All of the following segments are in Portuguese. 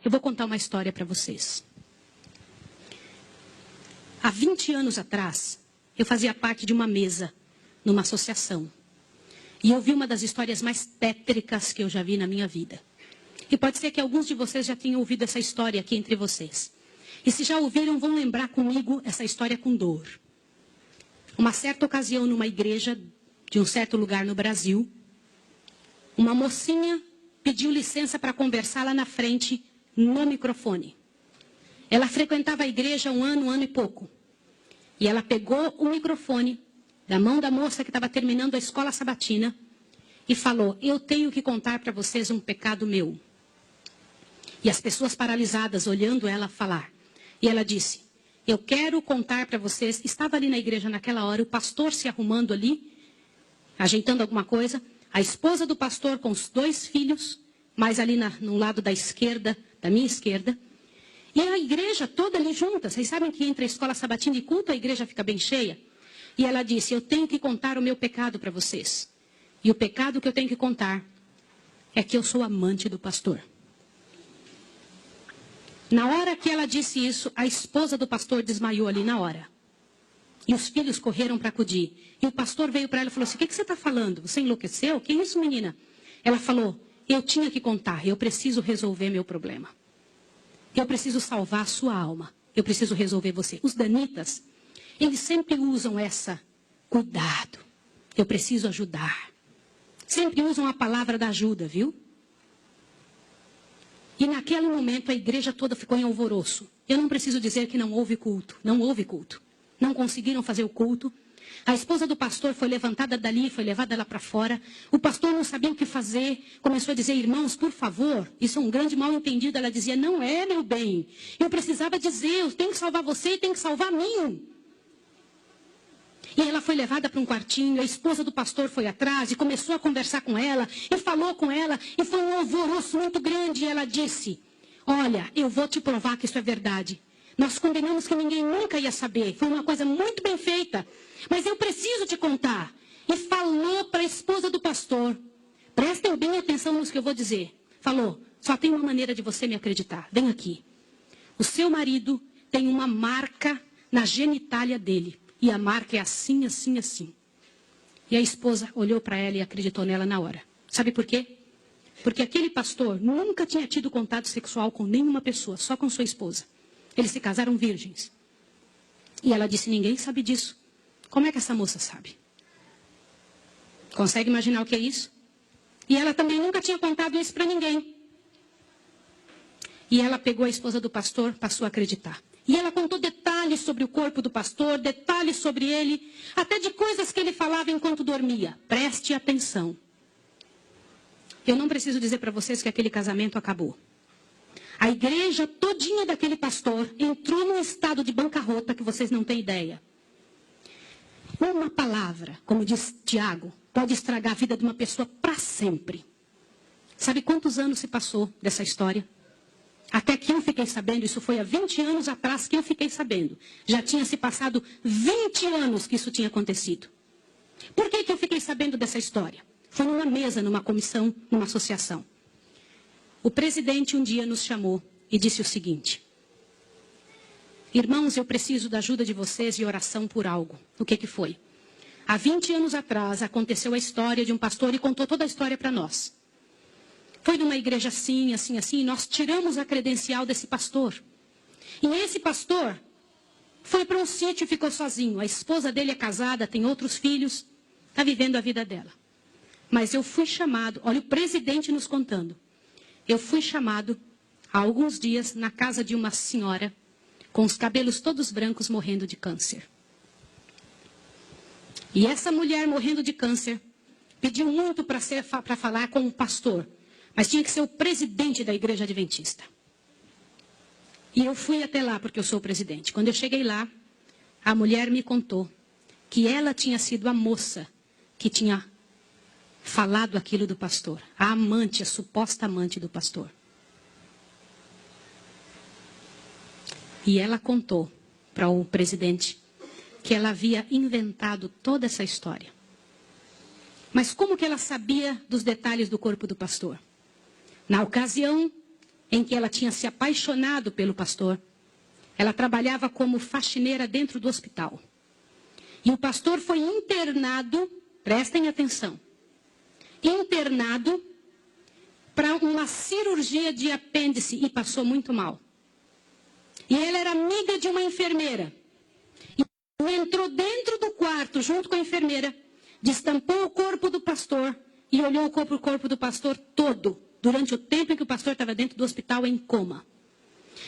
Eu vou contar uma história para vocês. Há 20 anos atrás, eu fazia parte de uma mesa numa associação. E eu vi uma das histórias mais tétricas que eu já vi na minha vida. E pode ser que alguns de vocês já tenham ouvido essa história aqui entre vocês. E se já ouviram, vão lembrar comigo essa história com dor. Uma certa ocasião, numa igreja de um certo lugar no Brasil, uma mocinha pediu licença para conversar lá na frente, no microfone. Ela frequentava a igreja um ano e pouco. E ela pegou o microfone da mão da moça que estava terminando a escola sabatina e falou: eu tenho que contar para vocês um pecado meu. E as pessoas paralisadas olhando ela falar. E ela disse: eu quero contar para vocês. Estava ali na igreja naquela hora, o pastor se arrumando ali, ajeitando alguma coisa. A esposa do pastor com os 2 filhos, mais ali no lado da esquerda, da minha esquerda. E a igreja toda ali junta. Vocês sabem que entre a escola sabatina e culto a igreja fica bem cheia? E ela disse: eu tenho que contar o meu pecado para vocês. E o pecado que eu tenho que contar é que eu sou amante do pastor. Na hora que ela disse isso, a esposa do pastor desmaiou ali na hora. E os filhos correram para acudir. E o pastor veio para ela e falou assim: o que você está falando? Você enlouqueceu? Que isso, menina? Ela falou: eu tinha que contar, eu preciso resolver meu problema. Eu preciso salvar a sua alma. Eu preciso resolver você. Os danitas, eles sempre usam essa, cuidado. Eu preciso ajudar. Sempre usam a palavra da ajuda, viu? E naquele momento a igreja toda ficou em alvoroço. Eu não preciso dizer que não houve culto. Não houve culto. Não conseguiram fazer o culto. A esposa do pastor foi levantada dali, foi levada lá para fora. O pastor não sabia o que fazer. Começou a dizer: irmãos, por favor, isso é um grande mal entendido. Ela dizia: não é, meu bem. Eu precisava dizer, eu tenho que salvar você e tenho que salvar mim. E ela foi levada para um quartinho, a esposa do pastor foi atrás e começou a conversar com ela, e falou com ela, e foi um alvoroço muito grande. E ela disse: olha, eu vou te provar que isso é verdade. Nós combinamos que ninguém nunca ia saber, foi uma coisa muito bem feita, mas eu preciso te contar. E falou para a esposa do pastor: prestem bem atenção no que eu vou dizer. Falou: só tem uma maneira de você me acreditar, vem aqui. O seu marido tem uma marca na genitália dele. E a marca é assim, assim, assim. E a esposa olhou para ela e acreditou nela na hora. Sabe por quê? Porque aquele pastor nunca tinha tido contato sexual com nenhuma pessoa, só com sua esposa. Eles se casaram virgens. E ela disse: ninguém sabe disso. Como é que essa moça sabe? Consegue imaginar o que é isso? E ela também nunca tinha contado isso para ninguém. E ela pegou a esposa do pastor, passou a acreditar. E ela contou detalhes sobre o corpo do pastor, detalhes sobre ele, até de coisas que ele falava enquanto dormia. Preste atenção. Eu não preciso dizer para vocês que aquele casamento acabou. A igreja todinha daquele pastor entrou num estado de bancarrota que vocês não têm ideia. Uma palavra, como diz Tiago, pode estragar a vida de uma pessoa para sempre. Sabe quantos anos se passou dessa história? Até que eu fiquei sabendo, isso foi há 20 anos atrás que eu fiquei sabendo. Já tinha se passado 20 anos que isso tinha acontecido. Por que eu fiquei sabendo dessa história? Foi numa mesa, numa comissão, numa associação. O presidente um dia nos chamou e disse o seguinte: irmãos, eu preciso da ajuda de vocês e oração por algo. O que foi? Há 20 anos atrás aconteceu a história de um pastor e contou toda a história para nós. Foi numa igreja assim, assim, assim, e nós tiramos a credencial desse pastor. E esse pastor foi para um sítio e ficou sozinho. A esposa dele é casada, tem outros filhos, está vivendo a vida dela. Mas eu fui chamado, olha o presidente nos contando. Eu fui chamado há alguns dias na casa de uma senhora com os cabelos todos brancos morrendo de câncer. E essa mulher morrendo de câncer pediu muito para falar com o pastor. Mas tinha que ser o presidente da igreja adventista. E eu fui até lá porque eu sou o presidente. Quando eu cheguei lá, a mulher me contou que ela tinha sido a moça que tinha falado aquilo do pastor. A amante, a suposta amante do pastor. E ela contou para o presidente que ela havia inventado toda essa história. Mas como que ela sabia dos detalhes do corpo do pastor? Na ocasião, em que ela tinha se apaixonado pelo pastor. Ela trabalhava como faxineira dentro do hospital. E o pastor foi internado, prestem atenção, internado para uma cirurgia de apêndice e passou muito mal. E ela era amiga de uma enfermeira. E entrou dentro do quarto junto com a enfermeira, destampou o corpo do pastor e olhou o corpo do pastor todo, durante o tempo em que o pastor estava dentro do hospital em coma.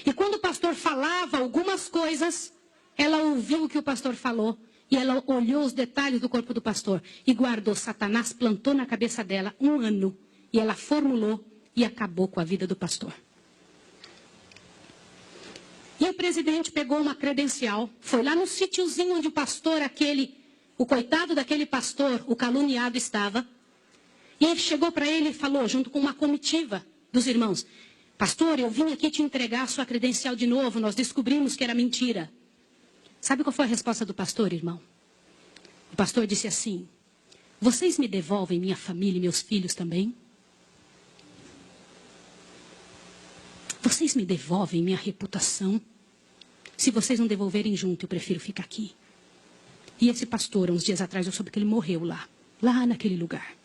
E quando o pastor falava algumas coisas, ela ouviu o que o pastor falou e ela olhou os detalhes do corpo do pastor e guardou. Satanás plantou na cabeça dela 1 ano e ela formulou e acabou com a vida do pastor. E o presidente pegou uma credencial, foi lá no sítiozinho onde o pastor o coitado daquele pastor, o caluniado, estava. E ele chegou para ele e falou, junto com uma comitiva dos irmãos: pastor, eu vim aqui te entregar a sua credencial de novo, nós descobrimos que era mentira. Sabe qual foi a resposta do pastor, irmão? O pastor disse assim: vocês me devolvem minha família e meus filhos também? Vocês me devolvem minha reputação? Se vocês não devolverem junto, eu prefiro ficar aqui. E esse pastor, uns dias atrás, eu soube que ele morreu lá naquele lugar.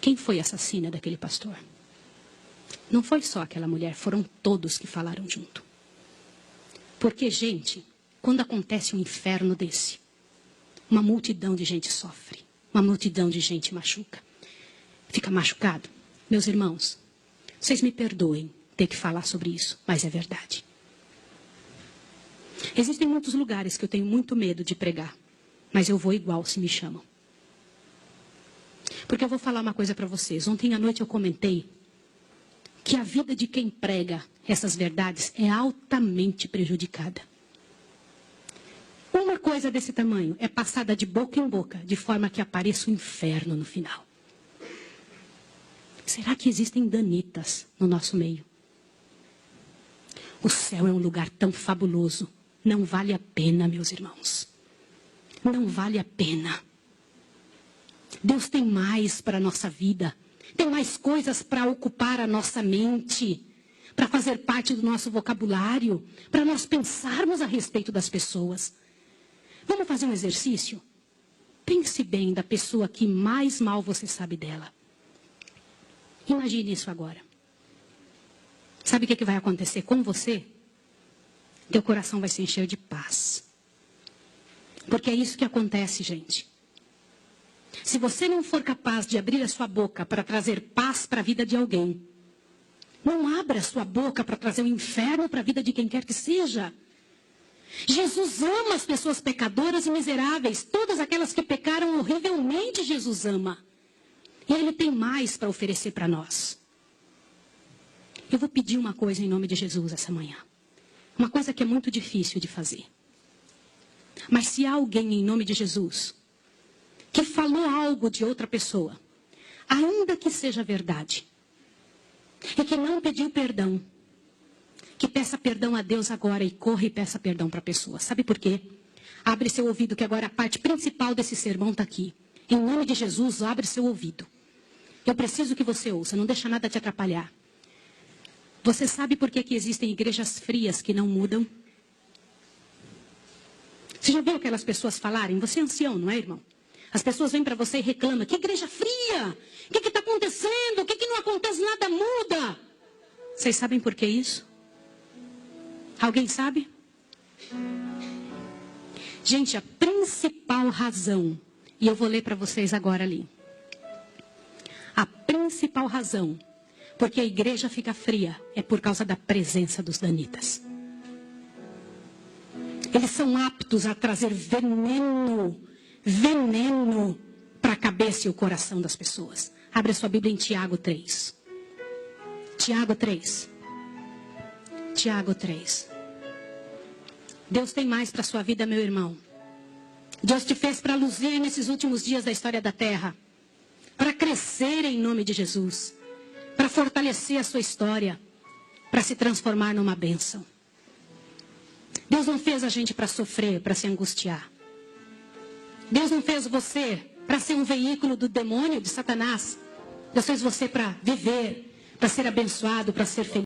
Quem foi a assassina daquele pastor? Não foi só aquela mulher, foram todos que falaram junto. Porque, gente, quando acontece um inferno desse, uma multidão de gente sofre, uma multidão de gente machuca. Fica machucado. Meus irmãos, vocês me perdoem ter que falar sobre isso, mas é verdade. Existem muitos lugares que eu tenho muito medo de pregar, mas eu vou igual se me chamam. Porque eu vou falar uma coisa para vocês. Ontem à noite eu comentei que a vida de quem prega essas verdades é altamente prejudicada. Uma coisa desse tamanho é passada de boca em boca, de forma que apareça o inferno no final. Será que existem danitas no nosso meio? O céu é um lugar tão fabuloso. Não vale a pena, meus irmãos. Não vale a pena. Deus tem mais para a nossa vida. Tem mais coisas para ocupar a nossa mente, para fazer parte do nosso vocabulário, para nós pensarmos a respeito das pessoas. Vamos fazer um exercício? Pense bem da pessoa que mais mal você sabe dela. Imagine isso agora. Sabe o que vai acontecer com você? Teu coração vai se encher de paz. Porque é isso que acontece, gente. Se você não for capaz de abrir a sua boca para trazer paz para a vida de alguém, não abra a sua boca para trazer um inferno para a vida de quem quer que seja. Jesus ama as pessoas pecadoras e miseráveis. Todas aquelas que pecaram horrivelmente, Jesus ama. E Ele tem mais para oferecer para nós. Eu vou pedir uma coisa em nome de Jesus essa manhã. Uma coisa que é muito difícil de fazer. Mas se há alguém em nome de Jesus que falou algo de outra pessoa, ainda que seja verdade, e que não pediu perdão, que peça perdão a Deus agora e corra e peça perdão para a pessoa. Sabe por quê? Abre seu ouvido, que agora a parte principal desse sermão está aqui. Em nome de Jesus, abre seu ouvido. Eu preciso que você ouça, não deixa nada te atrapalhar. Você sabe por que existem igrejas frias que não mudam? Você já viu aquelas pessoas falarem? Você é ancião, não é, irmão? As pessoas vêm para você e reclamam: que igreja fria? O que está acontecendo? O que não acontece? Nada muda. Vocês sabem por que isso? Alguém sabe? Gente, a principal razão, e eu vou ler para vocês agora ali. A principal razão porque a igreja fica fria é por causa da presença dos danitas. Eles são aptos a trazer veneno para a cabeça e o coração das pessoas. Abre a sua Bíblia em Tiago 3. Tiago 3. Tiago 3. Deus tem mais para a sua vida, meu irmão. Deus te fez para luzir nesses últimos dias da história da terra. Para crescer em nome de Jesus. Para fortalecer a sua história. Para se transformar numa bênção. Deus não fez a gente para sofrer, para se angustiar. Deus não fez você para ser um veículo do demônio, de Satanás. Deus fez você para viver, para ser abençoado, para ser feliz.